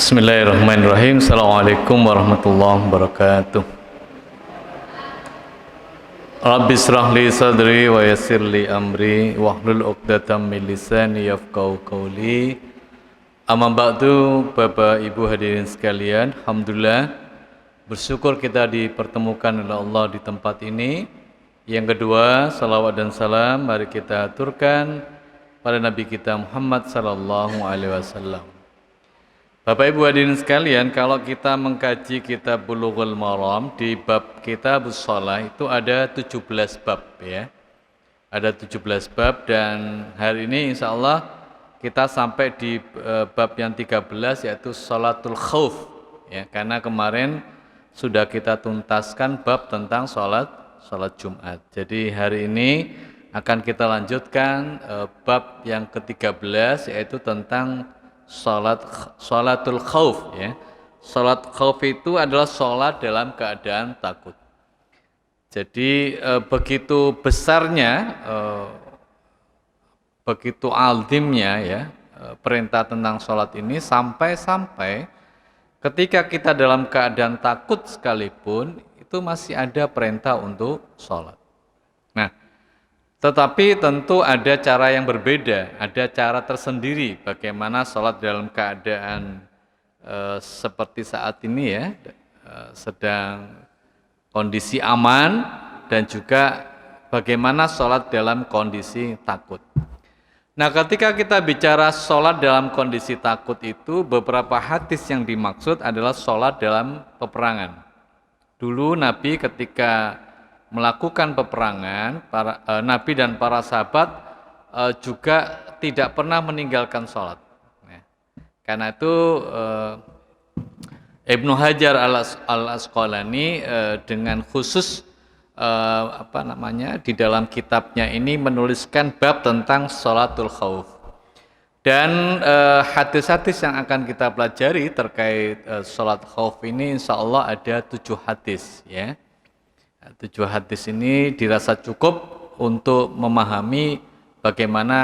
Bismillahirrahmanirrahim. Assalamualaikum warahmatullahi wabarakatuh. Rabbi shrah li sadri wa yassir li amri wahlul 'uqdatam min lisani yafqahu qawli. Amma ba'du, Bapak Ibu hadirin sekalian, alhamdulillah bersyukur kita dipertemukan oleh Allah di tempat ini. Yang kedua, salawat dan salam mari kita aturkan pada Nabi kita Muhammad sallallahu alaihi wasallam. Bapak Ibu hadirin sekalian, kalau kita mengkaji kitab Bulughul Maram di bab Kitabus Shalah itu ada 17 bab ya. Ada 17 bab dan hari ini insya Allah kita sampai di bab yang 13 yaitu Sholatul Khauf ya, karena kemarin sudah kita tuntaskan bab tentang sholat Jumat. Jadi hari ini akan kita lanjutkan bab yang ke-13 yaitu tentang sholatul khauf ya. Sholat khauf itu adalah sholat dalam keadaan takut. Jadi begitu besarnya, begitu azimnya ya perintah tentang sholat ini sampai ketika kita dalam keadaan takut sekalipun itu masih ada perintah untuk sholat. Nah, tetapi tentu ada cara yang berbeda, ada cara tersendiri bagaimana sholat dalam keadaan seperti saat ini ya, sedang kondisi aman dan juga bagaimana sholat dalam kondisi takut. Nah, ketika kita bicara sholat dalam kondisi takut itu, beberapa hadis yang dimaksud adalah sholat dalam peperangan. Dulu Nabi ketika melakukan peperangan, Nabi dan para sahabat juga tidak pernah meninggalkan sholat. Karena itu Ibnu Hajar al-Asqalani dengan khusus di dalam kitabnya ini menuliskan bab tentang sholatul khauf. Dan hadis-hadis yang akan kita pelajari terkait sholat khauf ini insya Allah ada 7 hadis ya. 7 hadis ini dirasa cukup untuk memahami bagaimana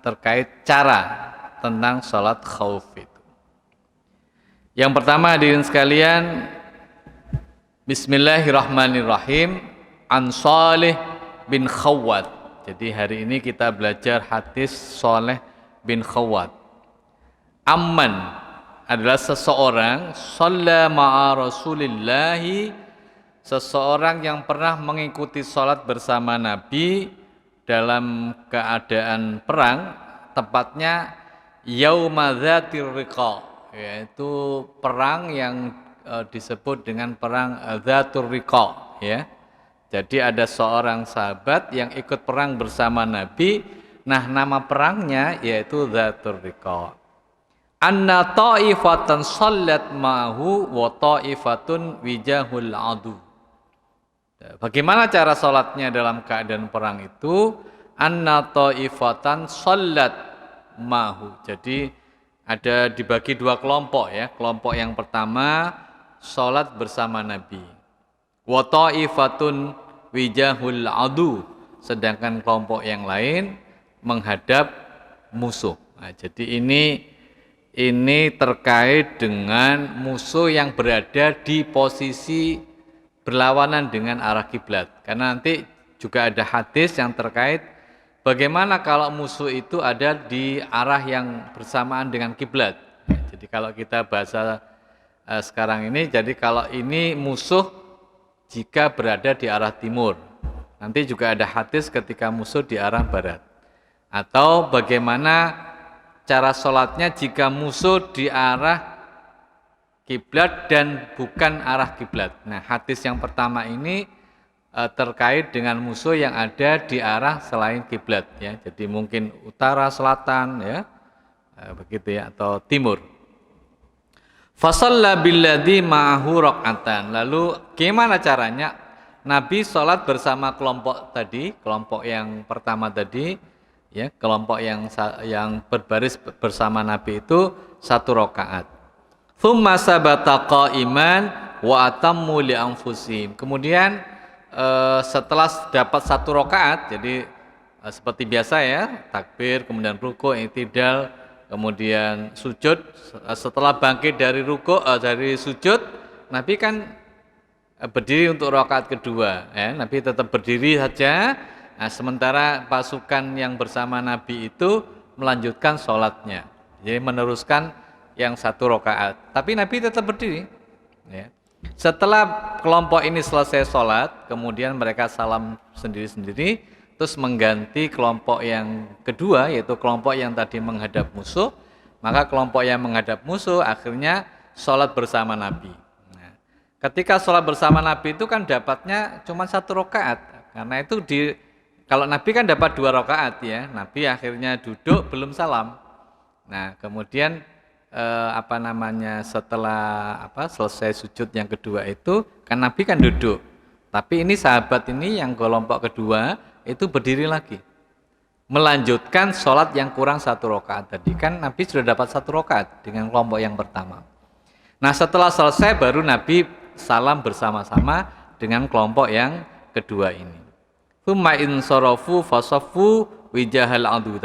terkait cara tentang sholat khauf itu. Yang pertama hadirin sekalian, Bismillahirrahmanirrahim, an Shalih bin Khawwat. Jadi hari ini kita belajar hadis Shalih bin Khawwat. Amman adalah seseorang shalla ma'a Rasulillahi, seseorang yang pernah mengikuti sholat bersama Nabi dalam keadaan perang, tepatnya Yauma Dzatir Riqa, yaitu perang yang disebut dengan perang Dzatur Riqa ya. Jadi ada seorang sahabat yang ikut perang bersama Nabi. Nah, nama perangnya yaitu Dzatur Riqa. Anna ta'ifatan shallat ma'hu wa ta'ifatun wijahul adu. Bagaimana cara sholatnya dalam keadaan perang itu? Anna ta'ifatan shallat mahu. Jadi ada dibagi 2 kelompok ya. Kelompok yang pertama sholat bersama Nabi. Wa ta'ifatun wijahul adu. Sedangkan kelompok yang lain menghadap musuh. Nah, jadi ini terkait dengan musuh yang berada di posisi berlawanan dengan arah kiblat. Karena nanti juga ada hadis yang terkait bagaimana kalau musuh itu ada di arah yang bersamaan dengan kiblat. Jadi kalau kita bahasa sekarang ini, jadi kalau ini musuh jika berada di arah timur. Nanti juga ada hadis ketika musuh di arah barat. Atau bagaimana cara sholatnya jika musuh di arah kiblat dan bukan arah kiblat. Nah, hadis yang pertama ini terkait dengan musuh yang ada di arah selain kiblat ya. Jadi mungkin utara, selatan ya. Begitu ya, atau timur. Fasalla billadzi ma'ahu raq'atan. Lalu gimana caranya? Nabi sholat bersama kelompok tadi, kelompok yang pertama tadi ya, kelompok yang berbaris bersama Nabi itu 1 rakaat. Tsumma sabata qa'iman wa atammu li anfusihim. Kemudian setelah dapat 1 rakaat, jadi seperti biasa ya, takbir, kemudian ruku', i'tidal, kemudian sujud. Setelah bangkit dari dari sujud, Nabi kan berdiri untuk rakaat kedua, ya. Nabi tetap berdiri saja. Nah, sementara pasukan yang bersama Nabi itu melanjutkan sholatnya, jadi meneruskan yang satu rakaat. Tapi Nabi tetap berdiri. Ya. Setelah kelompok ini selesai sholat, kemudian mereka salam sendiri-sendiri, terus mengganti kelompok yang kedua, yaitu kelompok yang tadi menghadap musuh. Maka kelompok yang menghadap musuh akhirnya sholat bersama Nabi. Nah, ketika sholat bersama Nabi itu kan dapatnya cuma satu rakaat, karena itu kalau Nabi kan dapat 2 rakaat ya. Nabi akhirnya duduk belum salam. Nah, kemudian setelah selesai sujud yang kedua itu kan Nabi kan duduk, tapi ini sahabat ini yang kelompok kedua itu berdiri lagi melanjutkan sholat yang kurang 1 rakaat tadi. Kan Nabi sudah dapat 1 rakaat dengan kelompok yang pertama. Nah, setelah selesai baru Nabi salam bersama-sama dengan kelompok yang kedua ini. Tsumma insarafu fasaffu wijahal adu.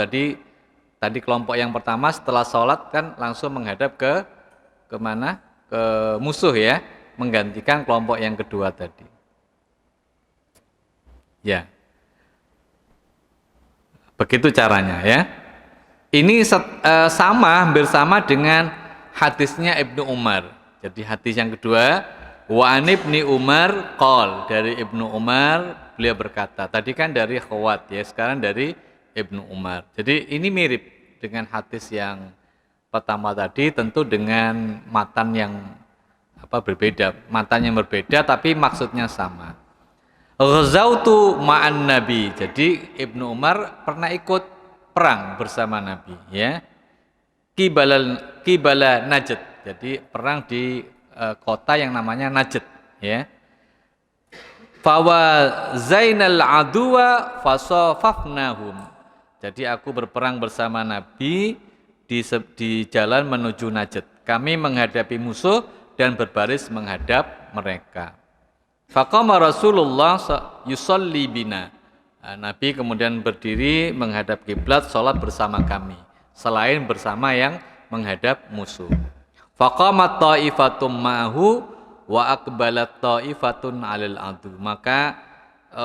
Tadi kelompok yang pertama setelah sholat kan langsung menghadap ke mana? Ke musuh ya, menggantikan kelompok yang kedua tadi. Ya, begitu caranya ya. Ini hampir sama dengan hadisnya Ibnu Umar. Jadi hadis yang kedua, wa an Ibni Umar qol, dari Ibnu Umar beliau berkata. Tadi kan dari Khawat ya, sekarang dari Ibnu Umar. Jadi ini mirip dengan hadis yang pertama tadi, tentu dengan matan yang berbeda, matan yang berbeda tapi maksudnya sama. Ghazautu ma'an Nabi. Jadi Ibnu Umar pernah ikut perang bersama Nabi ya. Qibala Najd. Jadi perang di kota yang namanya Najd ya. Fawa zainal aduwa fasafafnahum. Jadi aku berperang bersama Nabi di jalan menuju Najd. Kami menghadapi musuh dan berbaris menghadap mereka. Faqama Rasulullah yusalli bina. Nabi kemudian berdiri menghadap kiblat, sholat bersama kami, selain bersama yang menghadap musuh. Faqamat ta'ifatum ma'ahu wa aqbalat ta'ifatun 'alal adu. Maka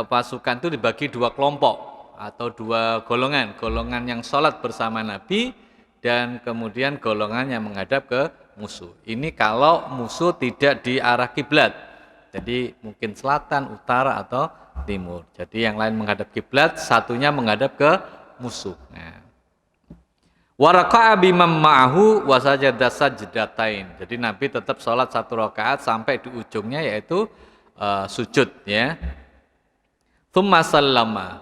pasukan itu dibagi 2 kelompok atau 2 golongan. Golongan yang sholat bersama Nabi dan kemudian golongan yang menghadap ke musuh. Ini kalau musuh tidak di arah kiblat. Jadi mungkin selatan, utara atau timur. Jadi yang lain menghadap kiblat, satunya menghadap ke musuh. Nah. Wa raka'a bimam ma'ahu wa sajada sajdatain. Jadi Nabi tetap sholat 1 rakaat sampai di ujungnya yaitu sujud ya. Tsumma sallama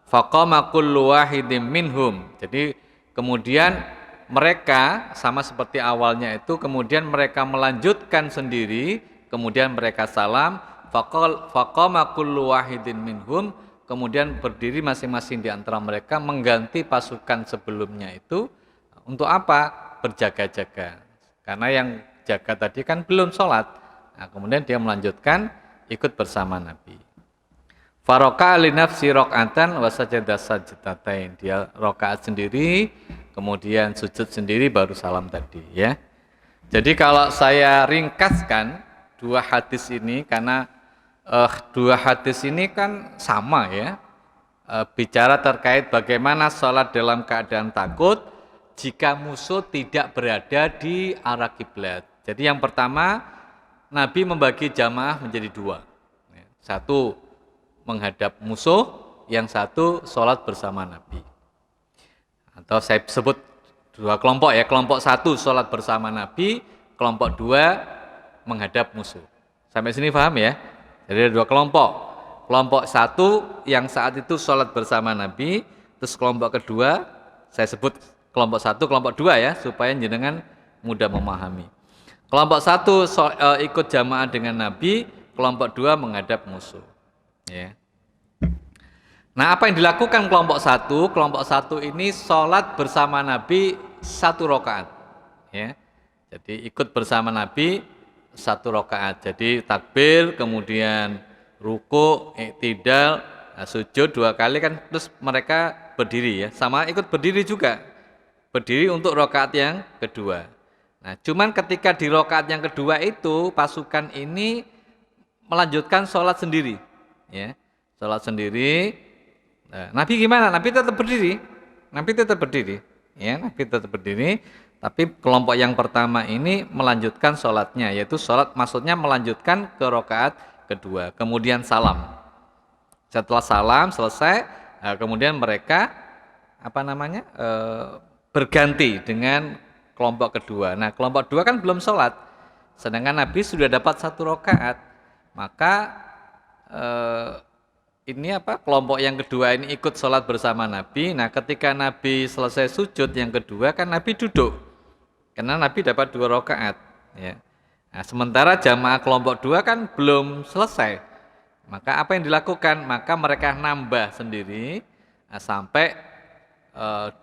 faqama kullu wahidin minhum. Jadi kemudian mereka sama seperti awalnya itu, kemudian mereka melanjutkan sendiri, kemudian mereka salam, faqama kullu wahidin minhum, kemudian berdiri masing-masing di antara mereka mengganti pasukan sebelumnya itu. Untuk apa? Berjaga-jaga. Karena yang jaga tadi kan belum sholat. Nah, kemudian dia melanjutkan ikut bersama Nabi. Faraka li nafsi raq'atan wa sajada sajdatain. Dia rakaat sendiri, kemudian sujud sendiri baru salam tadi ya. Jadi kalau saya ringkaskan 2 hadis ini, karena 2 hadis ini kan sama ya, bicara terkait bagaimana sholat dalam keadaan takut jika musuh tidak berada di arah kiblat. Jadi yang pertama, Nabi membagi jamaah menjadi 2. Satu menghadap musuh, yang satu sholat bersama Nabi. Atau saya sebut 2 kelompok ya, kelompok 1 sholat bersama Nabi, kelompok 2 menghadap musuh. Sampai sini paham ya? Jadi ada 2 kelompok. Kelompok 1 yang saat itu sholat bersama Nabi, terus kelompok kedua, saya sebut kelompok 1, kelompok 2 ya, supaya jenengan mudah memahami. Kelompok 1 ikut jamaah dengan Nabi, kelompok 2 menghadap musuh. Ya. Nah, apa yang dilakukan kelompok 1? Kelompok 1 ini sholat bersama Nabi 1 rakaat. Ya. Jadi ikut bersama Nabi 1 rakaat. Jadi takbir, kemudian ruku, i'tidal, sujud 2 kali kan, terus mereka berdiri ya. Sama ikut berdiri juga. berdiri untuk rakaat yang kedua. Nah, cuman ketika di rakaat yang kedua itu pasukan ini melanjutkan sholat sendiri, ya, sholat sendiri. Nah, Nabi gimana? Nabi tetap berdiri, ya, Nabi tetap berdiri. Tapi kelompok yang pertama ini melanjutkan sholatnya, yaitu sholat maksudnya melanjutkan ke rakaat kedua, kemudian salam. Setelah salam selesai, kemudian mereka berganti dengan kelompok kedua. Nah, kelompok kedua kan belum sholat, sedangkan Nabi sudah dapat 1 rakaat, maka kelompok yang kedua ini ikut sholat bersama Nabi. Nah, ketika Nabi selesai sujud yang kedua kan Nabi duduk. Karena Nabi dapat 2 rakaat, ya. Nah, sementara jamaah kelompok 2 kan belum selesai. Maka apa yang dilakukan? Maka mereka nambah sendiri sampai 1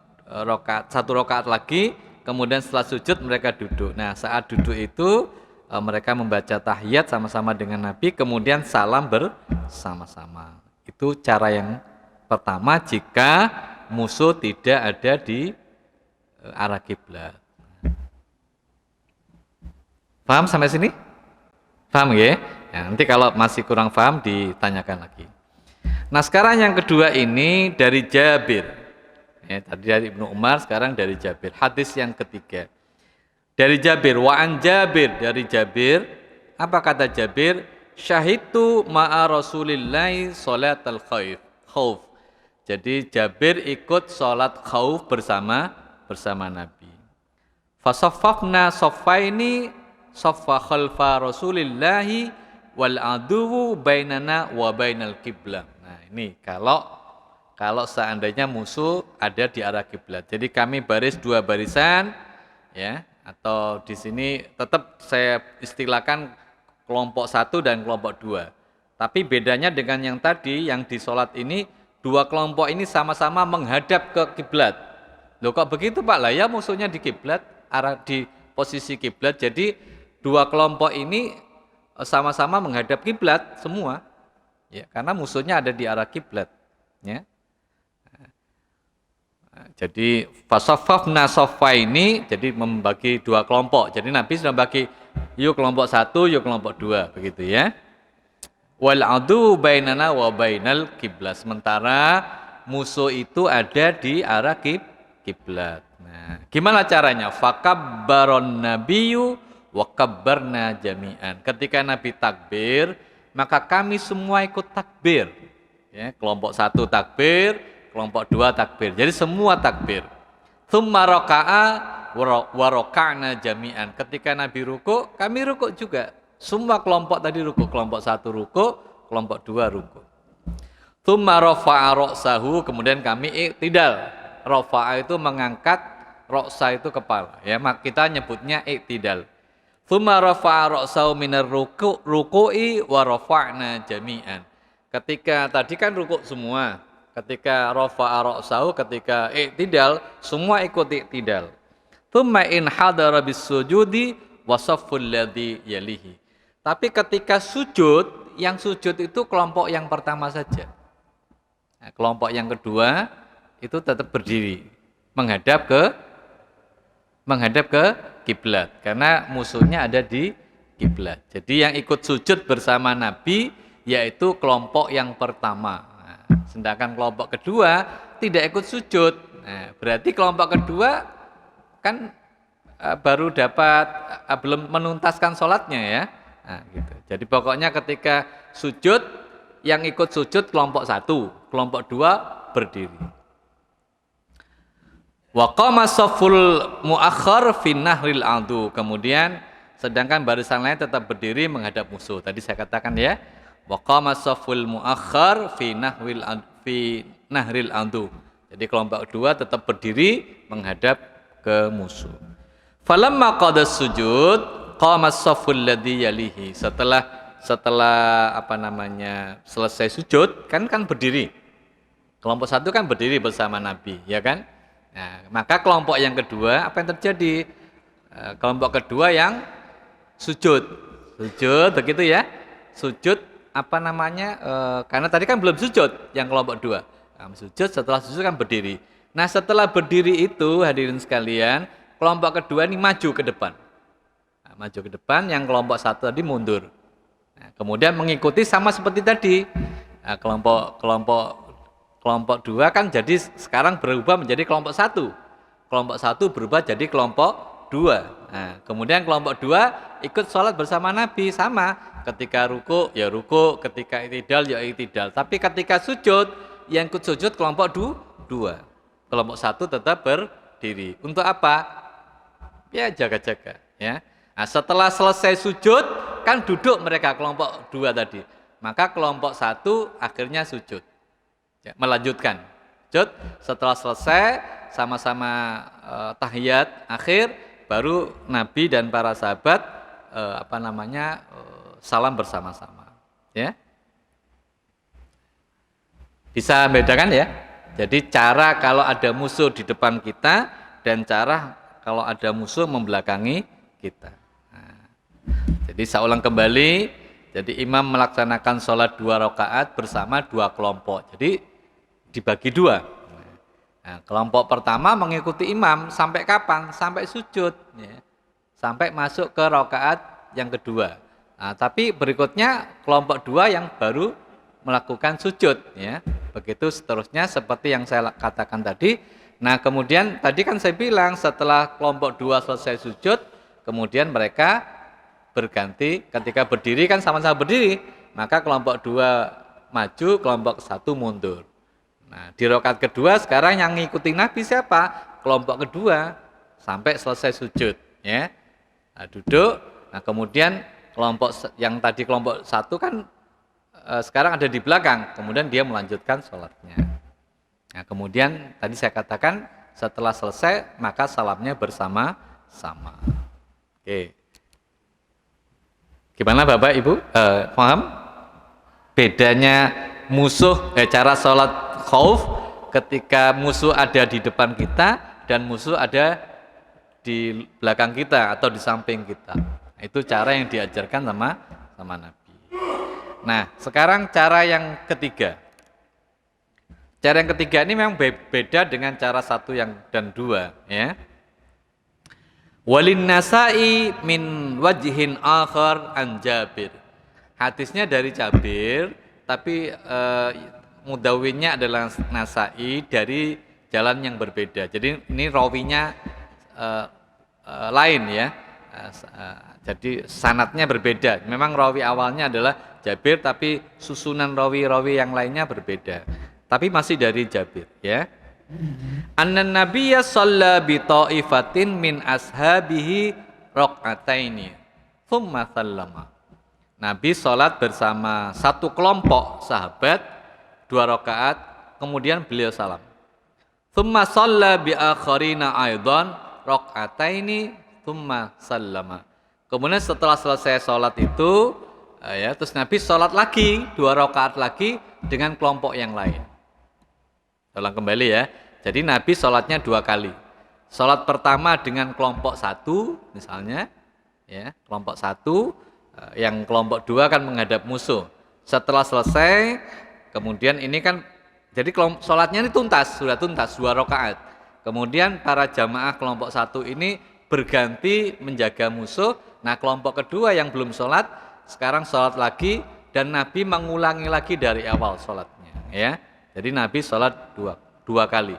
rakaat lagi, kemudian setelah sujud mereka duduk. Nah, saat duduk itu mereka membaca tahiyat sama-sama dengan Nabi, kemudian salam bersama-sama. Itu cara yang pertama jika musuh tidak ada di arah kiblat. Paham sampai sini? Paham ya? Ya, nanti kalau masih kurang paham ditanyakan lagi. Nah, sekarang yang kedua ini dari Jabir. Ya, tadi dari Ibnu Umar, sekarang dari Jabir. Hadis yang ketiga. Dari Jabir, wa'an Jabir, dari Jabir. Apa kata Jabir? Syahidtu ma'a Rasulillahi sholatal khauf. Jadi Jabir ikut sholat khauf bersama Nabi. Fasaffafna saffaini saffa khalfa Rasulillahi wal aduwu bainana wa bainal kiblah. Nah, ini kalau seandainya musuh ada di arah kiblat. Jadi kami baris 2 barisan, ya, atau di sini tetap saya istilahkan kelompok 1 dan kelompok 2. Tapi bedanya dengan yang tadi, yang di sholat ini 2 kelompok ini sama-sama menghadap ke kiblat. Loh, kok begitu Pak? Lah ya musuhnya di kiblat, arah di posisi kiblat. Jadi 2 kelompok ini sama-sama menghadap kiblat semua, ya, karena musuhnya ada di arah kiblat, ya. Jadi fasaffafna saffaini, jadi membagi 2 kelompok. Jadi Nabi sudah bagi, yuk kelompok 1, yuk kelompok 2, begitu ya. Wal adu bainana wa bainal kiblat. Sementara musuh itu ada di arah kiblat. Nah, gimana caranya? Fakabbaron nabiyyu wa kabbarna jami'an. Ketika Nabi takbir, maka kami semua ikut takbir. Ya, kelompok 1 takbir, kelompok 2 takbir. Jadi semua takbir. Tsumma raka'a wa raka'na jami'an. Ketika Nabi ruku, kami ruku juga. Semua kelompok tadi ruku, kelompok 1 ruku, kelompok 2 ruku. Tsumma rafa'a ra'sahu, kemudian kami iktidal. Rafa'a itu mengangkat, ra'sa itu kepala. Ya, kita nyebutnya iktidal. Tsumma rafa'a ra'sahu minar ruku'i wa rafa'na jami'an. Ketika tadi kan rukuk semua, ketika rafa'a ra'sahu, ketika iktidal, semua ikut iktidal. Tsumma in hadara bis sujudi wa safful ladzi yalihi. Tapi ketika sujud, yang sujud itu kelompok yang pertama saja. Nah, kelompok yang kedua itu tetap berdiri menghadap ke kiblat karena musuhnya ada di kiblat. Jadi yang ikut sujud bersama Nabi yaitu kelompok yang pertama. Nah, sedangkan kelompok kedua tidak ikut sujud. Nah, berarti kelompok kedua kan baru dapat belum menuntaskan sholatnya, ya. Nah, gitu. Jadi pokoknya ketika sujud, yang ikut sujud kelompok 1, kelompok 2 berdiri. Wa qama safful muakhkhar fi nahril adu. Kemudian sedangkan barisan lain tetap berdiri menghadap musuh. Tadi saya katakan ya, wa qama safful muakhkhar fi nahril adu. Jadi kelompok 2 tetap berdiri menghadap ke musuh. Falamma qada sujud qama safful ladzi yalihi. Setelah selesai sujud kan berdiri. Kelompok 1 kan berdiri bersama Nabi, ya kan? Nah, maka kelompok yang kedua apa yang terjadi? Kelompok kedua yang sujud begitu ya? Sujud karena tadi kan belum sujud yang kelompok 2. Nah, sujud, setelah sujud kan berdiri. Nah setelah berdiri itu hadirin sekalian, kelompok kedua ini maju ke depan. Nah, maju ke depan, yang kelompok satu tadi mundur. Nah, kemudian mengikuti sama seperti tadi. Nah, kelompok dua kan jadi sekarang berubah menjadi kelompok satu. Kelompok satu berubah jadi kelompok dua. Nah, kemudian kelompok dua ikut sholat bersama Nabi sama. Ketika ruku ya ruku, ketika i'tidal ya i'tidal. Tapi ketika sujud, yang ikut sujud kelompok dua. Kelompok satu tetap berdiri. Untuk apa? Ya jaga-jaga. Ya. Nah, setelah selesai sujud, kan duduk mereka kelompok dua tadi. Maka kelompok satu akhirnya sujud. Ya, melanjutkan. Sujud. Setelah selesai, sama-sama tahiyat akhir, baru Nabi dan para sahabat salam bersama-sama. Ya. Bisa bedakan ya? Jadi cara kalau ada musuh di depan kita dan cara kalau ada musuh membelakangi kita. Nah, jadi saya ulang kembali, jadi imam melaksanakan sholat 2 rakaat bersama 2 kelompok. Jadi dibagi 2. Nah, kelompok pertama mengikuti imam sampai kapan? Sampai sujud. Ya. Sampai masuk ke rakaat yang kedua. Nah, tapi berikutnya kelompok 2 yang baru melakukan sujud, ya. Begitu seterusnya seperti yang saya katakan tadi. Nah, kemudian tadi kan saya bilang setelah kelompok 2 selesai sujud, kemudian mereka berganti, ketika berdiri kan sama-sama berdiri, maka kelompok 2 maju, kelompok 1 mundur. Nah, di rakaat kedua sekarang yang ngikutin Nabi siapa? Kelompok kedua sampai selesai sujud, ya. Nah, duduk. Nah, kemudian kelompok yang tadi kelompok 1 kan sekarang ada di belakang, kemudian dia melanjutkan sholatnya. Nah, kemudian tadi saya katakan setelah selesai maka salamnya bersama-sama. Oke. Gimana Bapak Ibu? Paham? Bedanya musuh, cara sholat khauf ketika musuh ada di depan kita dan musuh ada di belakang kita atau di samping kita. Nah, itu cara yang diajarkan sama Nabi. Nah, sekarang cara yang ketiga. Cara yang ketiga ini memang beda dengan cara 1 dan 2, ya. Walin Nasa'i min wajhin akhar an Jabir. Hadisnya dari Jabir, tapi mudawwinnya adalah Nasa'i dari jalan yang berbeda. Jadi ini rawinya lain, ya. Jadi sanadnya berbeda. Memang rawi awalnya adalah Jabir, tapi susunan rawi-rawi yang lainnya berbeda. Tapi masih dari Jabir, ya. Annan Nabiyya shalla bi ta'ifatin min ashabihi raq'ataini tsumma sallama. Nabi sholat bersama satu kelompok sahabat 2 rakaat, kemudian beliau salam. Tsumma shalla bi akharina aidan raq'ataini tsumma sallama. Kemudian setelah selesai sholat itu, ya, terus Nabi sholat lagi 2 rakaat lagi dengan kelompok yang lain. Ulang kembali ya. Jadi Nabi sholatnya 2 kali. Sholat pertama dengan kelompok 1 misalnya, ya, kelompok 1, yang kelompok 2 kan menghadap musuh. Setelah selesai, kemudian ini kan, jadi sholatnya ini sudah tuntas 2 rakaat. Kemudian para jamaah kelompok 1 ini berganti menjaga musuh. Nah, kelompok kedua yang belum sholat sekarang sholat lagi dan Nabi mengulangi lagi dari awal sholatnya, ya. Jadi Nabi sholat dua kali.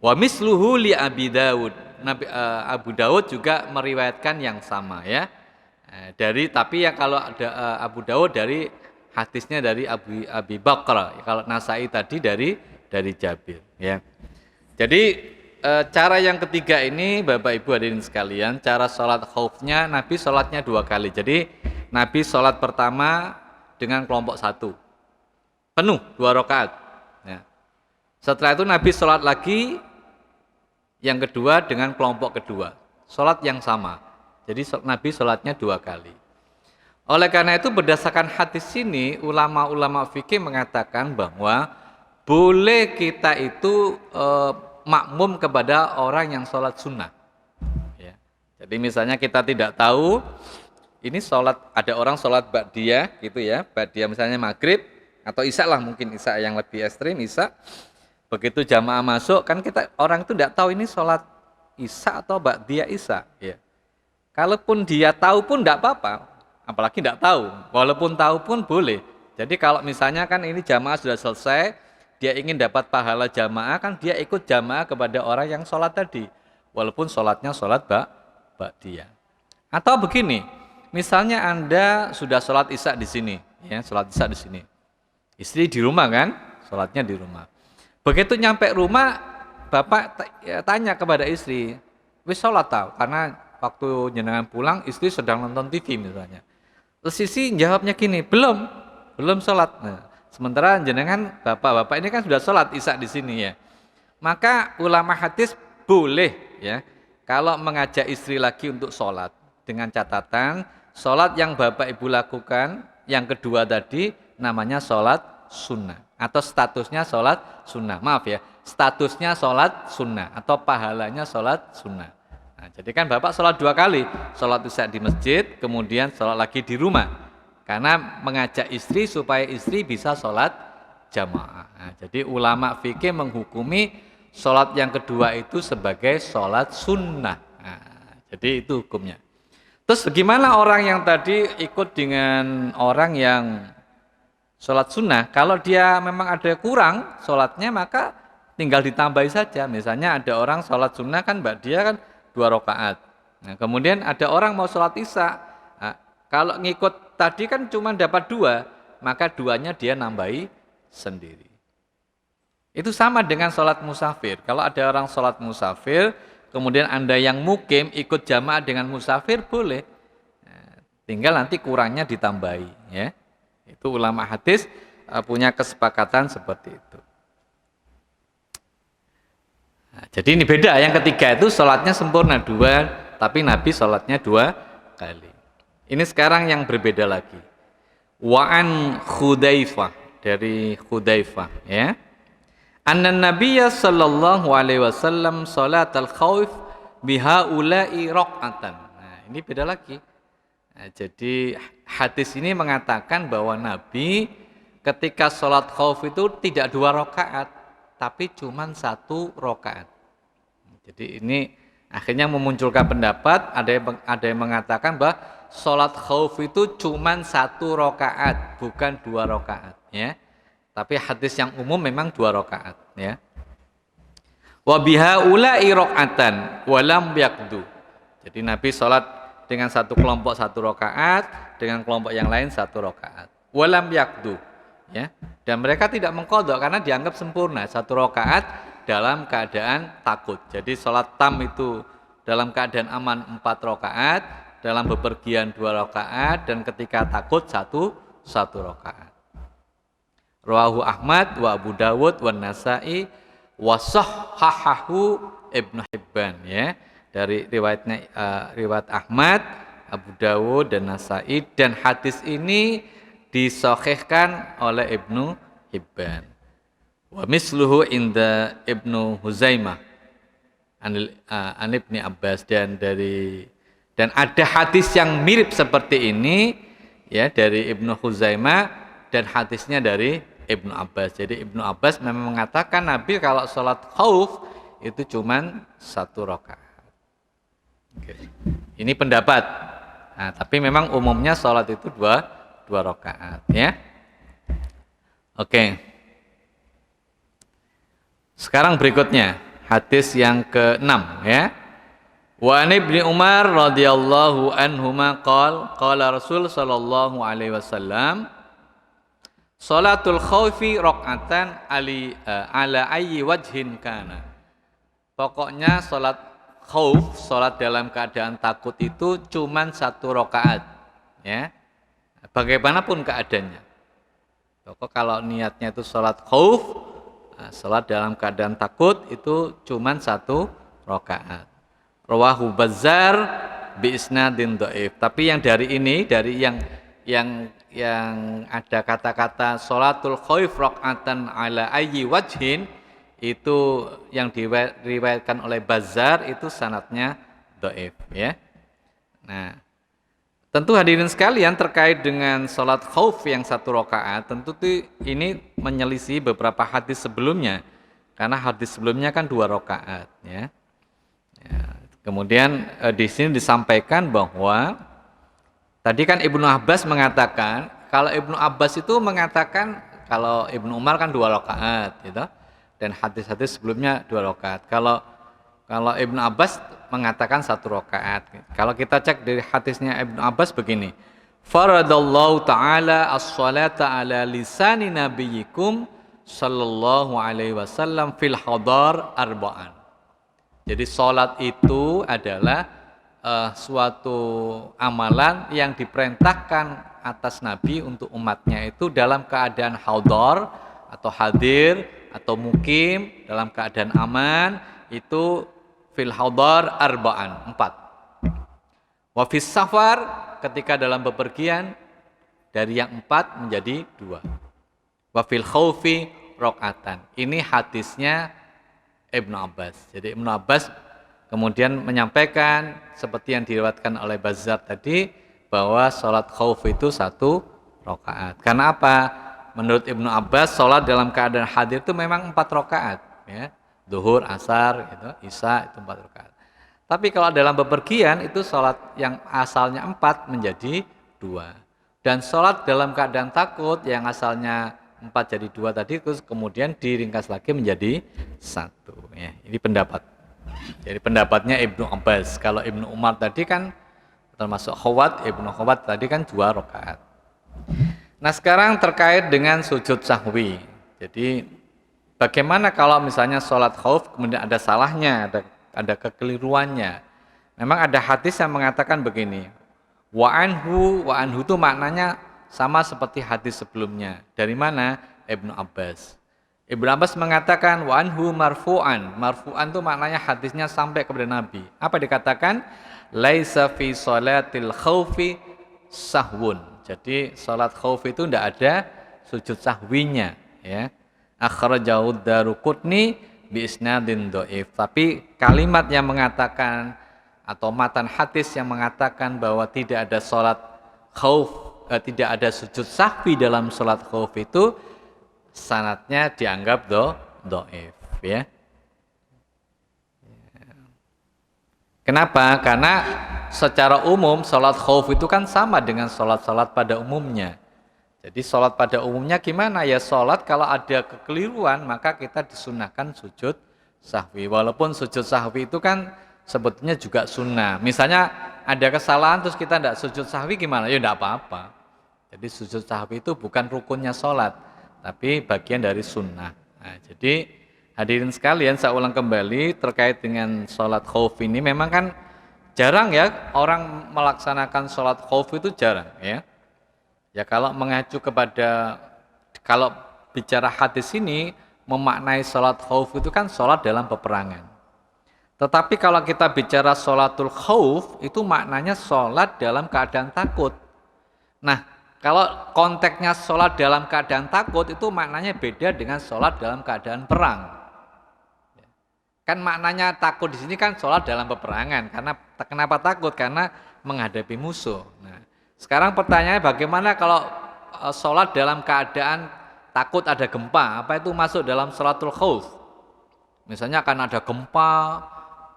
Wa misluhu li Abi Dawud. Nabi Abu Dawud juga meriwayatkan yang sama, ya. Tapi ya kalau ada Abu Dawud dari hadisnya dari Abi Bakar. Kalau Nasai tadi dari Jabir, ya. Jadi cara yang ketiga ini Bapak Ibu hadirin sekalian, cara sholat khaufnya Nabi sholatnya 2 kali. Jadi Nabi sholat pertama dengan kelompok 1 penuh 2 rakaat, ya. Setelah itu Nabi sholat lagi yang kedua dengan kelompok kedua, sholat yang sama. Jadi Nabi sholatnya 2 kali. Oleh karena itu berdasarkan hadis ini ulama-ulama fikih mengatakan bahwa boleh kita itu makmum kepada orang yang sholat sunnah, ya. Jadi misalnya kita tidak tahu ini sholat, ada orang sholat ba'diyah gitu, ya, ba'diyah misalnya maghrib atau isya lah, mungkin isya yang lebih ekstrim, isya Begitu jamaah masuk, kan kita orang itu tidak tahu ini sholat isya atau ba'diyah isya. Ya. Kalaupun dia tahu pun tidak apa-apa, apalagi tidak tahu. Walaupun tahu pun boleh. Jadi kalau misalnya kan ini jamaah sudah selesai, dia ingin dapat pahala jamaah, kan dia ikut jamaah kepada orang yang sholat tadi. Walaupun sholatnya sholat ba'diyah. Atau begini, misalnya Anda sudah sholat isya di sini, ya, sholat isya di sini. Istri di rumah kan, sholatnya di rumah. Begitu nyampe rumah, bapak tanya kepada istri, wis sholat tahu? Karena waktu jenengan pulang, istri sedang nonton TV misalnya. Terus istri jawabnya gini, belum sholat. Nah, sementara jenengan bapak-bapak ini kan sudah sholat isya di sini ya. Maka ulama hadis boleh ya, kalau mengajak istri lagi untuk sholat. Dengan catatan, sholat yang bapak ibu lakukan, yang kedua tadi namanya sholat sunnah. Atau statusnya sholat sunnah. Maaf ya, statusnya sholat sunnah. Atau pahalanya sholat sunnah. Nah, jadi kan bapak sholat 2 kali. Sholat isya di masjid, kemudian sholat lagi di rumah. Karena mengajak istri supaya istri bisa sholat jamaah. Nah, jadi ulama fikih menghukumi sholat yang kedua itu sebagai sholat sunnah. Nah, jadi itu hukumnya. Terus bagaimana orang yang tadi ikut dengan orang yang sholat sunnah? Kalau dia memang ada kurang sholatnya, maka tinggal ditambahi saja. Misalnya ada orang sholat sunnah kan dia kan 2 rakaat. Nah, kemudian ada orang mau sholat isya. Nah, kalau ngikut tadi kan cuma dapat 2, maka 2-nya dia nambahi sendiri. Itu sama dengan sholat musafir. Kalau ada orang sholat musafir, kemudian Anda yang mukim ikut jamaah dengan musafir boleh. Nah, tinggal nanti kurangnya ditambahi. Ya. Itu ulama hadis punya kesepakatan seperti itu. Nah, jadi ini beda. Yang ketiga itu sholatnya sempurna 2, tapi Nabi sholatnya 2 kali. Ini sekarang yang berbeda lagi. Wa'an Khudaifah, dari Khudaifah. Ya. Anna Nabiyya sallallahu alaihi wasallam salatal khauf bihaula'i raq'atan. Nah, ini beda lagi. Nah, jadi hadis ini mengatakan bahwa Nabi ketika sholat khauf itu tidak 2 rakaat, tapi cuma 1 rakaat. Jadi ini akhirnya memunculkan pendapat, ada yang mengatakan bahwa sholat khauf itu cuma 1 rakaat, bukan 2 rakaat. Ya. Tapi hadis yang umum memang 2 rakaat, ya. Wa bihaula'i raq'atan wa lam yaqdu. Jadi Nabi salat dengan satu kelompok 1 rakaat, dengan kelompok yang lain 1 rakaat. Wa lam yaqdu, ya. Dan mereka tidak mengqadha karena dianggap sempurna 1 rakaat dalam keadaan takut. Jadi salat tam itu dalam keadaan aman 4 rakaat, dalam bepergian 2 rakaat, dan ketika takut 1 rakaat. Rawahu Ahmad wa Abu Dawud wa Nasa'i wa sahhahahu Ibnu Hibban, ya. Dari riwayat Ahmad, Abu Dawud dan Nasa'i, dan hadis ini disahihkan oleh Ibnu Hibban. Wa misluhu inda Ibnu Huzaimah an Ibni Abbas, dan ada hadis yang mirip seperti ini, ya, dari Ibnu Huzaimah, dan hadisnya dari Ibnu Abbas. Jadi Ibnu Abbas memang mengatakan Nabi kalau sholat khauf itu cuma 1 rakaat. Oke. Ini pendapat. Nah, tapi memang umumnya sholat itu 2 rakaat, ya. Oke. Sekarang berikutnya hadis yang ke-6, ya. Wa an Ibnu Umar radhiyallahu anhuma qala Rasul sallallahu alaihi wasallam salatul khaufi raq'atan ala ayyi wajhin kana. Pokoknya salat khauf, salat dalam keadaan takut itu cuma 1 rakaat, ya. Bagaimanapun keadaannya. Pokok kalau niatnya itu salat khauf, salat dalam keadaan takut itu cuma 1 rakaat. Rawahu Bazzar bi isnadin dhaif. Tapi yang dari ini, dari yang ada kata-kata sholatul khauf raq'atan ala ayyi wajhin, itu yang diriwayatkan oleh Bazzar itu sanadnya dhaif, ya. Nah, tentu hadirin sekalian, terkait dengan sholat khauf yang 1 rakaat, tentu ini menyelisih beberapa hadis sebelumnya. Karena hadis sebelumnya kan 2 rakaat ya. Ya. Kemudian di sini disampaikan bahwa tadi kan Ibnu Abbas mengatakan, kalau Ibnu Abbas itu mengatakan kalau Ibnu Umar kan 2 rakaat gitu. Dan hadis-hadis sebelumnya 2 rakaat. Kalau Ibnu Abbas mengatakan 1 rakaat. Kalau kita cek dari hadisnya Ibnu Abbas begini. Faradallahu ta'ala as-salata ala lisani nabiyyikum sallallahu alaihi wasallam fil hadar arba'an. Jadi salat itu adalah suatu amalan yang diperintahkan atas Nabi untuk umatnya itu dalam keadaan hadar atau hadir atau mukim, dalam keadaan aman, itu fil hadar arba'an, 4. Wa fis safar, ketika dalam bepergian, dari yang 4 menjadi 2. Wa fil khaufi rakaatan. Ini hadisnya Ibnu Abbas. Jadi Ibnu Abbas kemudian menyampaikan seperti yang diriwayatkan oleh Bazzar tadi, bahwa sholat khauf itu 1 rakaat. Karena apa? Menurut Ibnu Abbas, sholat dalam keadaan hadir itu memang 4 rakaat, ya. Zuhur, asar, gitu, isya itu 4 rakaat. Tapi kalau dalam bepergian itu sholat yang asalnya 4 menjadi 2. Dan sholat dalam keadaan takut yang asalnya 4 jadi 2 tadi, terus kemudian diringkas lagi menjadi 1. Ya, ini pendapat. Jadi pendapatnya Ibnu Abbas. Kalau Ibnu Umar tadi kan termasuk khawat, Ibnu Khawat tadi kan 2 rakaat. Nah sekarang terkait dengan sujud sahwi. Jadi bagaimana kalau misalnya sholat khauf kemudian ada salahnya, ada kekeliruannya. Memang ada hadis yang mengatakan begini. Wa anhu itu maknanya sama seperti hadis sebelumnya. Dari mana? Ibnu Abbas. Ibnu Abbas mengatakan wa anhu marfu'an. Marfu'an itu maknanya hadisnya sampai kepada Nabi. Apa dikatakan? Laisa fi sholatil khaufi sahwun. Jadi salat khauf itu tidak ada sujud sahwinya, ya. Akhrajahu Daruqutni bi isnadin dhaif. Tapi kalimat yang mengatakan atau matan hadis yang mengatakan bahwa tidak ada salat khauf, tidak ada sujud sahwi dalam salat khauf itu sanadnya dianggap dhaif, ya. Kenapa? Karena secara umum sholat khauf itu kan sama dengan sholat-sholat pada umumnya. Jadi sholat pada umumnya gimana? Ya sholat kalau ada kekeliruan maka kita disunahkan sujud sahwi. Walaupun sujud sahwi itu kan sebetulnya juga sunnah. Misalnya ada kesalahan terus kita tidak sujud sahwi gimana? Ya tidak apa-apa. Jadi sujud sahwi itu bukan rukunnya sholat, tapi bagian dari sunnah. Nah, jadi hadirin sekalian, saya ulang kembali terkait dengan sholat khauf ini, memang kan jarang ya orang melaksanakan sholat khauf itu jarang, ya. Ya kalau mengacu kepada, kalau bicara hadis ini memaknai sholat khauf itu kan sholat dalam peperangan. Tetapi kalau kita bicara sholatul khauf itu maknanya sholat dalam keadaan takut. Nah, kalau konteksnya sholat dalam keadaan takut itu maknanya beda dengan sholat dalam keadaan perang. Kan maknanya takut di sini kan sholat dalam peperangan. Karena kenapa takut? Karena menghadapi musuh. Nah, sekarang pertanyaannya bagaimana kalau sholat dalam keadaan takut ada gempa? Apa itu masuk dalam sholatul khauf? Misalnya akan ada gempa,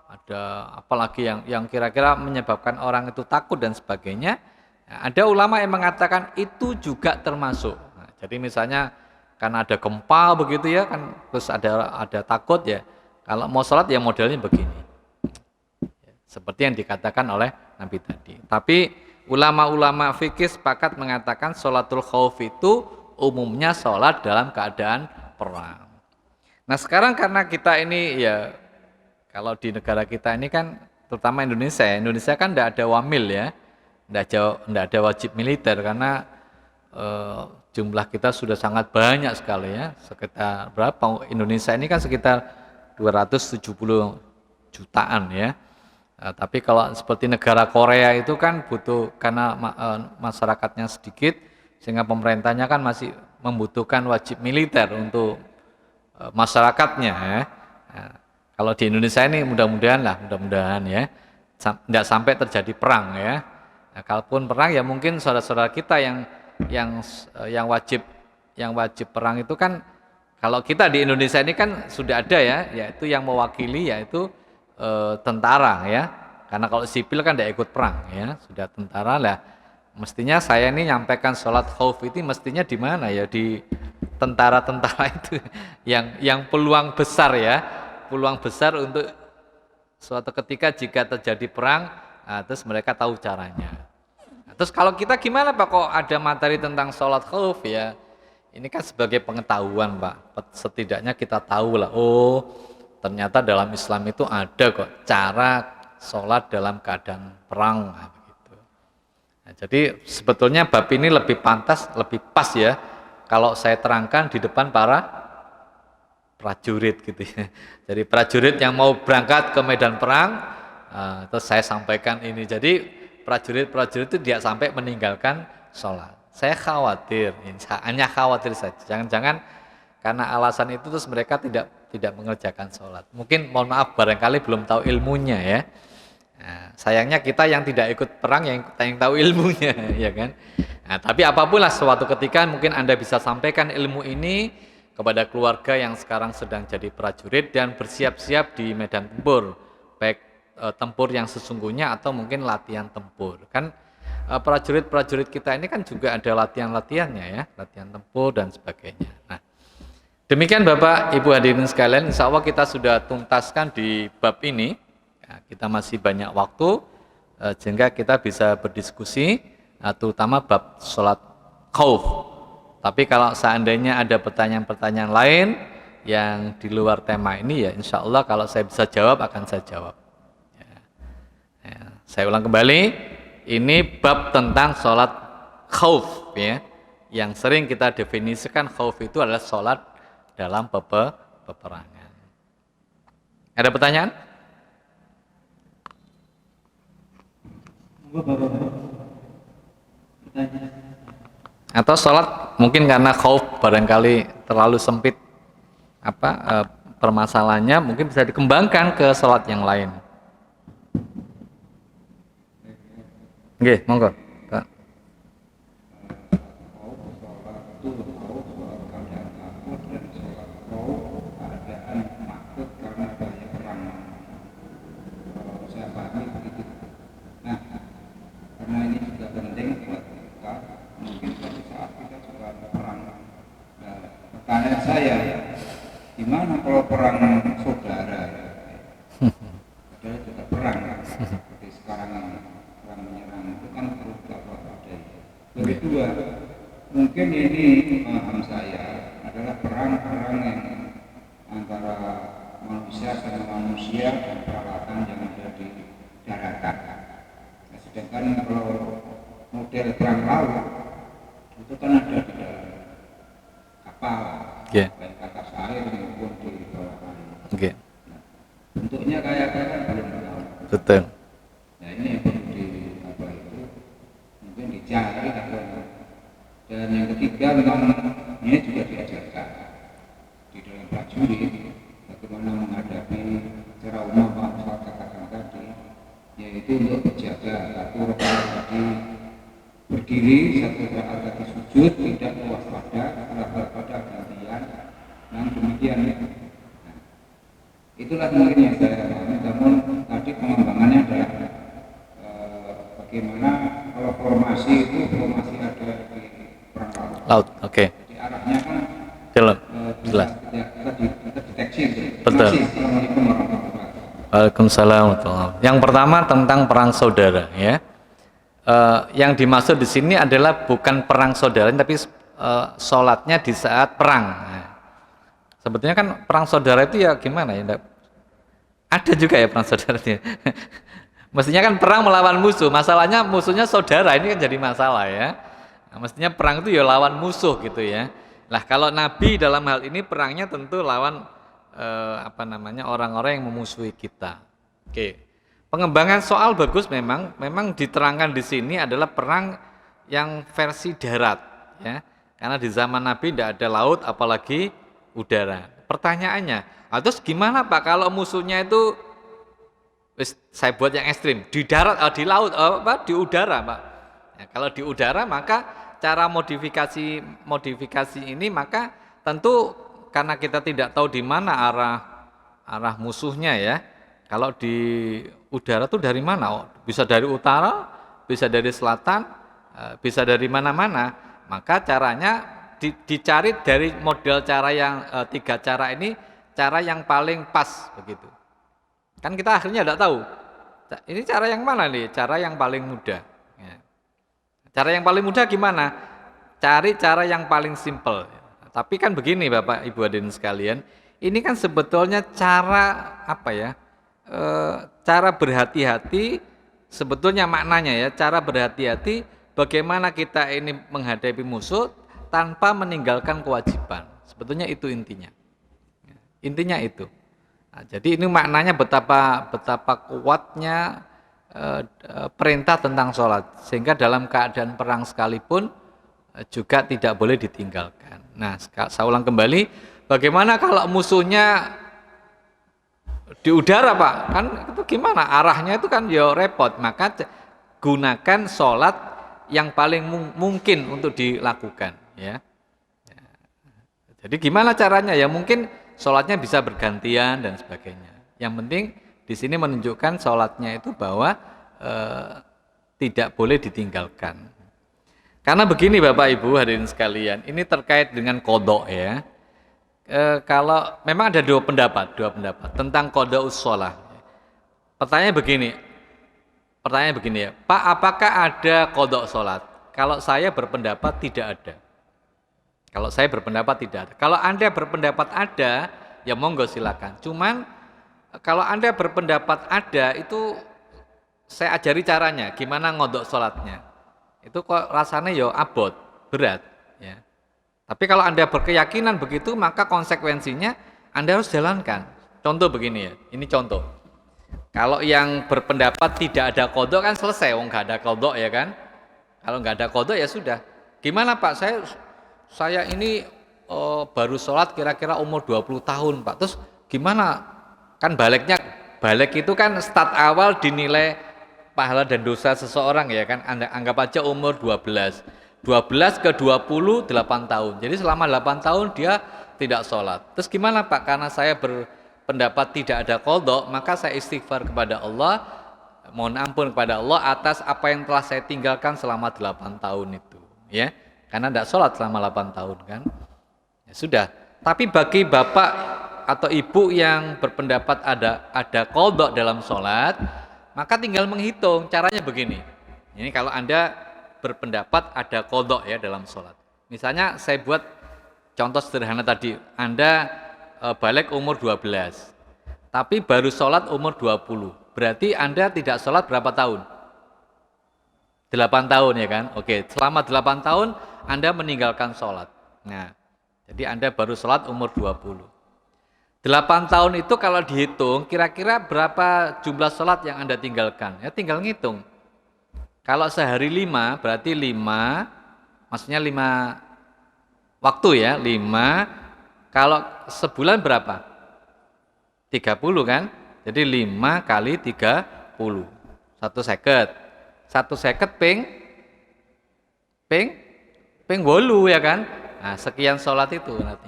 ada apalagi yang kira-kira menyebabkan orang itu takut dan sebagainya. Nah, ada ulama yang mengatakan itu juga termasuk. Nah, jadi misalnya karena ada gempa begitu ya kan, terus ada takut ya. Kalau mau sholat ya modelnya begini. Seperti yang dikatakan oleh Nabi tadi. Tapi ulama-ulama fikih sepakat mengatakan sholatul khauf itu umumnya sholat dalam keadaan perang. Nah sekarang karena kita ini ya, kalau di negara kita ini kan, terutama Indonesia kan tidak ada wamil ya. Tidak ada wajib militer karena jumlah kita sudah sangat banyak sekali ya. Sekitar berapa? Indonesia ini kan sekitar 270 jutaan ya. Tapi kalau seperti negara Korea itu kan butuh, karena masyarakatnya sedikit sehingga pemerintahnya kan masih membutuhkan wajib militer untuk masyarakatnya ya. Nah, kalau di Indonesia ini mudah-mudahan ya tidak sampai terjadi perang ya. Nah, kalaupun perang ya mungkin saudara-saudara kita yang wajib perang itu kan Kalau kita di Indonesia ini kan sudah ada ya, yaitu yang mewakili yaitu tentara ya. Karena kalau sipil kan tidak ikut perang ya, sudah tentara lah. Mestinya saya ini nyampaikan sholat khauf itu mestinya di mana ya, di tentara-tentara itu yang peluang besar ya, peluang besar untuk suatu ketika jika terjadi perang, terus mereka tahu caranya. Terus kalau kita gimana Pak, kok ada materi tentang sholat khauf ya? Ini kan sebagai pengetahuan Pak, setidaknya kita tahu lah, oh ternyata dalam Islam itu ada kok cara sholat dalam keadaan perang. Begitu. Nah, jadi sebetulnya bab ini lebih pantas, lebih pas ya, kalau saya terangkan di depan para prajurit gitu ya. Jadi prajurit yang mau berangkat ke medan perang, terus saya sampaikan ini. Jadi prajurit-prajurit itu tidak sampai meninggalkan sholat. Saya khawatir, hanya khawatir saja. Jangan-jangan karena alasan itu terus mereka tidak mengerjakan sholat. Mungkin mohon maaf barangkali belum tahu ilmunya ya. Nah, sayangnya kita yang tidak ikut perang yang tahu ilmunya, ya kan. Nah, tapi apapun lah suatu ketika mungkin Anda bisa sampaikan ilmu ini kepada keluarga yang sekarang sedang jadi prajurit dan bersiap-siap di medan tempur, baik tempur yang sesungguhnya atau mungkin latihan tempur. Kan prajurit-prajurit kita ini kan juga ada latihan-latihannya ya, latihan tempur dan sebagainya. Nah, demikian Bapak Ibu hadirin sekalian, insya Allah kita sudah tuntaskan di bab ini. Ya, kita masih banyak waktu sehingga kita bisa berdiskusi, terutama bab sholat khauf. Tapi kalau seandainya ada pertanyaan-pertanyaan lain yang di luar tema ini ya, insya Allah kalau saya bisa jawab akan saya jawab. Ya, saya ulang kembali. Ini bab tentang sholat khauf ya, yang sering kita definisikan khauf itu adalah sholat dalam peperangan. Ada pertanyaan? Atau sholat mungkin karena khauf barangkali terlalu sempit permasalahannya, mungkin bisa dikembangkan ke sholat yang lain. Oke, monggo. Pak. Nah, karena ini juga penting buat kita, mungkin suatu saat kita juga perang. Nah, pertanyaan saya, gimana kalau perang saudara? Padahal juga perang, seperti sekarang ini. Menyerang itu kan perlu waspadai. Kedua, mungkin ini paham saya adalah perang-perang yang antara manusia sama manusia dan peralatan yang ada di daratan. Nah, sedangkan kalau model perang laut itu kan ada di dalam kapal, baik atas air maupun di bawah air. Nah, bentuknya kayak belum tahu. Betul. Nah ini yang perlu mungkin dicari dan yang ketiga memang ini juga diajarkan di dalam prajurit bagaimana menghadapi secara umum Pak Ustaz katakan tadi, yaitu untuk menjaga satu rakaat tadi berdiri, satu rakaat tadi sujud, tidak waspada, pada gantian, yang demikian ya. Nah, itulah mungkin yang saya pahami, namun tadi pengembangannya adalah bagaimana kalau formasi itu ada di perang laut. Oke. Jadi arahnya kan jelas. Kita deteksi itu. Betul. Assalamualaikum warahmatullahi wabarakatuh. Waalaikumsalam warahmatullahi wabarakatuh. Yang pertama tentang perang saudara ya. Yang dimaksud di sini adalah bukan perang saudara, tapi sholatnya di saat perang. Nah, sebetulnya kan perang saudara itu ya gimana ya? Ada juga ya perang saudara itu. Mestinya kan perang melawan musuh, masalahnya musuhnya saudara, ini kan jadi masalah ya. Nah, mestinya perang itu ya lawan musuh gitu ya. Lah kalau Nabi dalam hal ini perangnya tentu lawan orang-orang yang memusuhi kita. Oke. Pengembangan soal bagus memang diterangkan di sini adalah perang yang versi darat ya. Karena di zaman Nabi tidak ada laut apalagi udara. Pertanyaannya, terus gimana Pak kalau musuhnya itu saya buat yang ekstrim, di darat, di laut, di udara, Pak. Ya, kalau di udara maka cara modifikasi ini maka tentu karena kita tidak tahu di mana arah musuhnya ya. Kalau di udara tuh dari mana? Oh, bisa dari utara, bisa dari selatan, bisa dari mana-mana. Maka caranya dicari dari model cara yang 3 cara ini, cara yang paling pas begitu. Kan kita akhirnya tidak tahu. Ini cara yang mana nih? Cara yang paling mudah. Ya. Cara yang paling mudah gimana? Cari cara yang paling simple. Tapi kan begini Bapak Ibu hadirin sekalian, ini kan sebetulnya cara apa ya? Cara berhati-hati sebetulnya maknanya ya, cara berhati-hati bagaimana kita ini menghadapi musuh tanpa meninggalkan kewajiban. Sebetulnya itu intinya. Intinya itu. Nah, jadi ini maknanya betapa kuatnya perintah tentang sholat, sehingga dalam keadaan perang sekalipun juga tidak boleh ditinggalkan. Nah, saya ulang kembali, bagaimana kalau musuhnya di udara Pak, kan itu gimana arahnya, itu kan ya repot. Maka gunakan sholat yang paling mungkin untuk dilakukan ya. Jadi gimana caranya ya, mungkin sholatnya bisa bergantian dan sebagainya. Yang penting di sini menunjukkan sholatnya itu bahwa tidak boleh ditinggalkan. Karena begini Bapak Ibu hadirin sekalian, ini terkait dengan qadha ya. Kalau memang ada dua pendapat tentang qadha'us shalah. Pertanyaannya begini ya, Pak, apakah ada qadha' sholat? Kalau saya berpendapat tidak ada. Kalau Anda berpendapat ada, ya monggo silakan. Cuman kalau Anda berpendapat ada, itu saya ajari caranya, gimana ngodok sholatnya. Itu kok rasanya ya abot, berat ya. Tapi kalau Anda berkeyakinan begitu, maka konsekuensinya Anda harus jalankan. Contoh begini ya, ini contoh. Kalau yang berpendapat tidak ada qadha kan selesai, nggak ada qadha ya kan. Kalau nggak ada qadha ya sudah. Gimana Pak, saya ini baru sholat kira-kira umur 20 tahun Pak. Terus gimana? Kan balik itu kan start awal dinilai pahala dan dosa seseorang ya kan. Anda anggap aja umur 12 ke 20, 8 tahun. Jadi selama 8 tahun dia tidak sholat. Terus gimana Pak? Karena saya berpendapat tidak ada qadha, maka saya istighfar kepada Allah, mohon ampun kepada Allah atas apa yang telah saya tinggalkan selama 8 tahun itu ya. Karena tidak sholat selama 8 tahun kan. Ya sudah. Tapi bagi bapak atau ibu yang berpendapat ada qadha dalam sholat, maka tinggal menghitung. Caranya begini. Ini kalau Anda berpendapat ada qadha ya dalam sholat. Misalnya saya buat contoh sederhana tadi. Anda balik umur 12, tapi baru sholat umur 20. Berarti Anda tidak sholat berapa tahun? 8 tahun ya kan? Oke, selama 8 tahun Anda meninggalkan sholat. Nah, jadi Anda baru sholat umur 20. 8 tahun itu kalau dihitung, kira-kira berapa jumlah sholat yang Anda tinggalkan? Ya tinggal ngitung. Kalau sehari 5, berarti 5, maksudnya 5 waktu ya, 5. Kalau sebulan berapa? 30 kan? Jadi 5 kali 30. 1 seket. 1 seket ping 8 ya kan? Nah, sekian sholat itu nanti.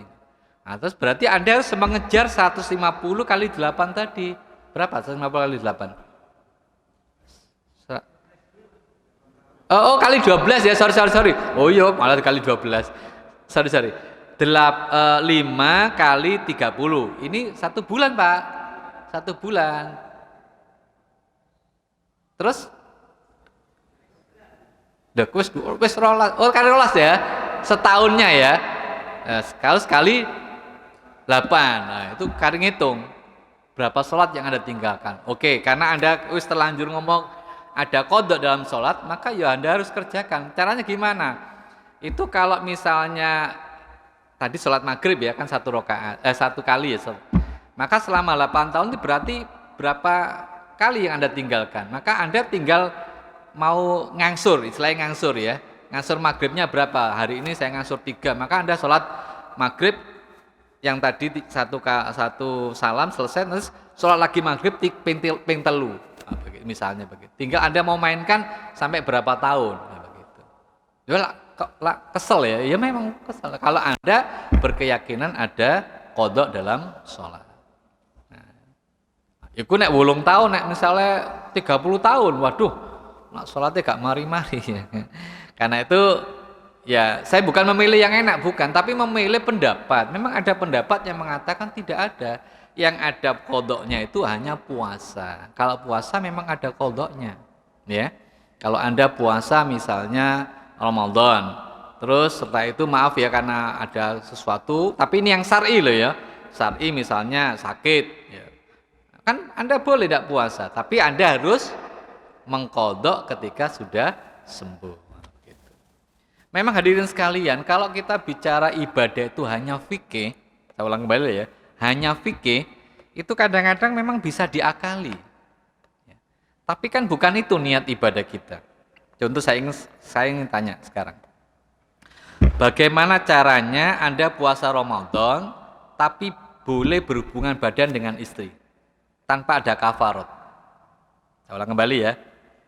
Nah, terus berarti Anda harus mengejar 150 kali 8 tadi. Berapa? 150 kali 8? Oh, kali 12 ya, sorry. Oh iya, malah kali 12. Sorry. 5 kali 30. Ini 1 bulan, Pak. 1 bulan. Terus wis rolas. Oh, kali rolas ya. Setahunnya ya. Nah, kalau sekali 8. Nah, itu kali ngitung berapa sholat yang Anda tinggalkan. Oke, karena Anda wis terlanjur ngomong ada qadha dalam sholat, maka ya Anda harus kerjakan. Caranya gimana? Itu kalau misalnya tadi sholat maghrib ya kan 1 kali ya. Maka selama 8 tahun itu berarti berapa kali yang Anda tinggalkan. Maka Anda tinggal mau ngangsur, istilahnya ngangsur ya. Ngangsur maghribnya berapa? Hari ini saya ngangsur 3, maka Anda sholat maghrib yang tadi 1 salam selesai, terus sholat lagi maghrib ping telu. Misalnya begitu. Tinggal Anda mau mainkan sampai berapa tahun, begitu. Ya kesel ya, ya memang kesel. Kalau Anda berkeyakinan ada qadha dalam sholat. Nah, iku nek 8 tahun, nek misalnya 30 tahun, waduh, nak sholatnya gak mari-mari. Karena itu ya saya bukan memilih yang enak, bukan, tapi memilih pendapat. Memang ada pendapat yang mengatakan tidak ada. Yang ada qadhanya itu hanya puasa. Kalau puasa memang ada qadhanya, ya. Kalau Anda puasa misalnya Ramadan, terus setelah itu maaf ya karena ada sesuatu, tapi ini yang syar'i loh ya. Syar'i misalnya sakit, ya. Kan Anda boleh tidak puasa, tapi Anda harus mengqadha ketika sudah sembuh. Gitu. Memang hadirin sekalian, kalau kita bicara ibadah itu hanya fikih, saya ulang kembali ya, hanya fikih, itu kadang-kadang memang bisa diakali. Ya. Tapi kan bukan itu niat ibadah kita. Contoh saya ingin tanya sekarang. Bagaimana caranya Anda puasa Ramadan tapi boleh berhubungan badan dengan istri tanpa ada kafarat? Saya ulang kembali ya.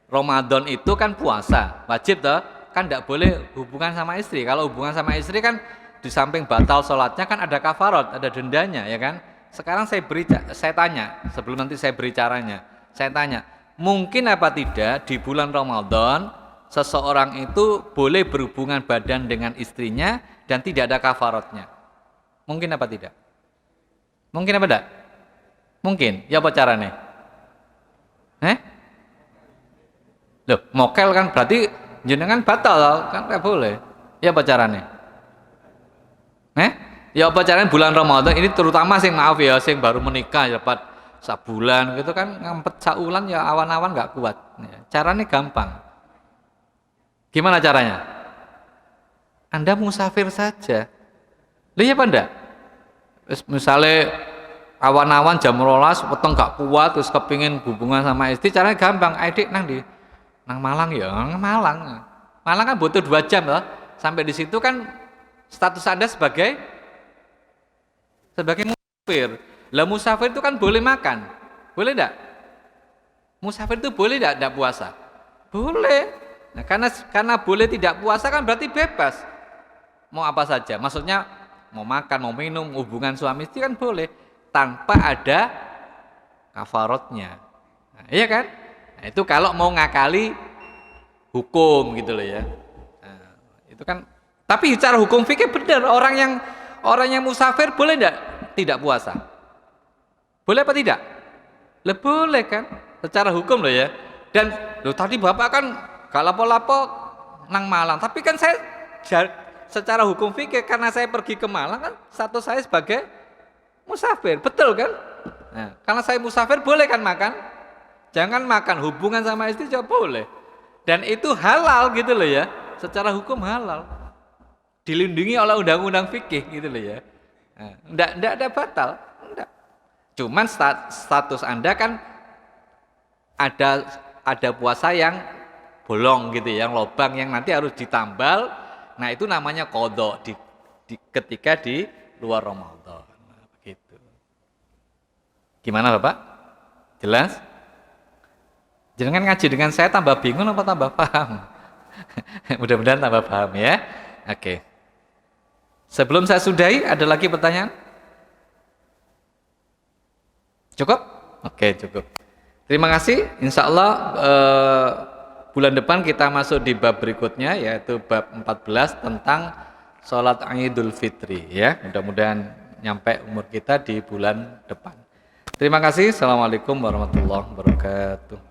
Ramadan itu kan puasa, wajib toh? Kan tidak boleh hubungan sama istri. Kalau hubungan sama istri kan di samping batal sholatnya kan ada kafarat, ada dendanya, ya kan? Sekarang saya tanya, sebelum nanti saya beri caranya, saya tanya, mungkin apa tidak di bulan Ramadan seseorang itu boleh berhubungan badan dengan istrinya dan tidak ada kafaratnya? Mungkin apa tidak? Mungkin apa tidak? Mungkin. Ya apa caranya? Loh, mokel kan berarti jenengan batal kan, nggak boleh. Ya apa caranya? Ya apa caranya bulan Ramadan ini, terutama sing maaf ya, sing baru menikah ya dapat sabulan gitu kan, ngempet saulan ya awan-awan nggak kuat. Ya, caranya gampang. Gimana caranya? Anda musafir saja. Lihat apa enggak? Misalnya awan-awan jam 12 weteng gak kuat terus kepingin hubungan sama istri, caranya gampang. Adik nang di nang Malang ya, nang Malang. Malang kan butuh 2 jam loh. Sampai di situ kan status Anda sebagai musafir. Lah musafir itu kan boleh makan. Boleh enggak? Musafir itu boleh enggak puasa? Boleh. Nah, karena boleh tidak puasa kan berarti bebas. Mau apa saja. Maksudnya mau makan, mau minum, hubungan suami istri kan boleh tanpa ada kafaratnya. Nah, iya kan? Nah, itu kalau mau ngakali hukum gitu loh ya. Nah, itu kan. Tapi secara hukum fikih benar, orang yang musafir boleh enggak tidak puasa? Boleh apa tidak? Boleh kan? Secara hukum loh ya. Dan loh tadi Bapak kan gak lapo-lapo nang Malang, tapi kan saya secara hukum fikih karena saya pergi ke Malang kan status saya sebagai musafir, betul kan? Nah, karena saya musafir boleh kan makan? Jangan makan, hubungan sama istri juga boleh. Dan itu halal gitu loh ya, secara hukum halal. Dilindungi oleh undang-undang fikih gitu loh ya. Nah, enggak ada batal, enggak. Cuman status Anda kan ada puasa yang bolong gitu ya, yang lobang yang nanti harus ditambal. Nah, itu namanya qadha ketika di luar Ramadan. Nah, begitu. Gimana Bapak? Jelas? Jangan ngaji dengan saya tambah bingung apa tambah paham? Mudah-mudahan tambah paham ya. Oke. Sebelum saya sudahi, ada lagi pertanyaan? Cukup? Oke, cukup. Terima kasih. Insya Allah bulan depan kita masuk di bab berikutnya, yaitu bab 14 tentang sholat Idul Fitri. Ya, mudah-mudahan nyampe umur kita di bulan depan. Terima kasih. Assalamualaikum warahmatullahi wabarakatuh.